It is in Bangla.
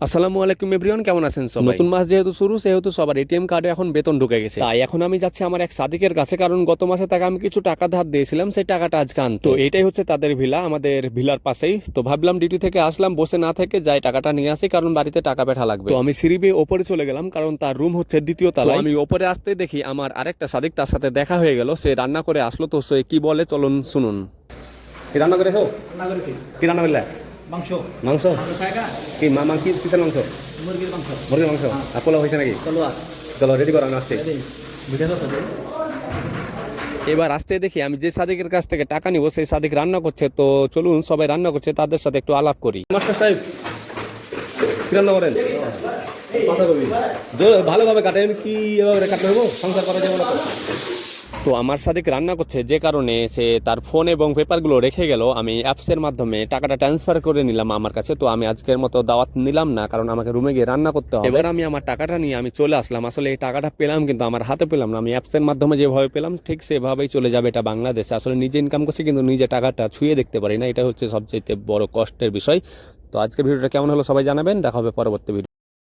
আসসালামু আলাইকুম এভরিওয়ান, কেমন আছেন সবাই? নতুন মাস যেহেতু শুরু সেহেতু সবার এটিএম কার্ডে এখন বেতন ঢুকে গেছে, তাই এখন আমি যাচ্ছি আমার এক সাদিকের কাছে, কারণ গত মাসে তাকে আমি কিছু টাকা ধার দিয়েছিলাম, সেই টাকাটা আজকে আনতে। তো এটাই হচ্ছে তাদের ভিলা, আমাদের ভিলার পাশেই। তো ভাবলাম ডিউটি থেকে আসলাম, বসে না থেকে যাই টাকাটা নিয়ে আসি, কারণ বাড়িতে টাকা পেঠা লাগবে। তো আমি সিঁড়ি বেয়ে ওপরে চলে গেলাম, কারণ তার রুম হচ্ছে দ্বিতীয় তলায়। আমি ওপরে আসতে দেখি আমার আরেকটা সাদিক, তার সাথে দেখা হয়ে গেল। সে রান্না করে আসলো, তো সে কি বলে চলুন শুনুন। কি রান্না করেছো? রান্না করেছি কি রান্না করলে? মাংস। মাংস? খায়গা? কি মা কি কিসের মাংস? মুরগির মাংস। মুরগির মাংস? আর পোলাও হয়েছে নাকি? চলো আর চলো রেডি করো, আমি আসছি। বুঝে তো এবার আসতে দেখি আমি যে সাদিকের কাছ থেকে টাকা নিব সেই সাদিক রান্না করছে। তো চলুন, সবাই রান্না করছে, তাদের সাথে একটু আলাপ করি। মাস্টার সাহেব কি রান্না করেন? ভালোভাবে কাটেন, কি এভাবে কাটতে হবো? সংসার করা যাবে না তো? তো আমার সাদিক রান্না করছে, যে কারণে সে তার ফোন এবং পেপারগুলো রেখে গেল। আমি অ্যাপসের মাধ্যমে টাকাটা ট্রান্সফার করে নিলাম আমার কাছে। তো আমি আজকের মতো দাওয়াত নিলাম না, কারণ আমাকে রুমে গিয়ে রান্না করতে হবে। এবার আমি আমার টাকাটা নিয়ে আমি চলে আসলাম। আসলে এই টাকাটা পেলাম, কিন্তু আমার হাতে পেলাম না। আমি অ্যাপসের মাধ্যমে যেভাবে পেলাম ঠিক সেভাবেই চলে যাবে এটা বাংলাদেশে। আসলে নিজে ইনকাম করছি, কিন্তু নিজে টাকাটা ছুঁয়ে দেখতে পারি না। এটা হচ্ছে সবচেয়ে বড় কষ্টের বিষয়। তো আজকের ভিডিওটা কেমন হলো সবাই জানাবেন। দেখা হবে পরবর্তী ভিডিও।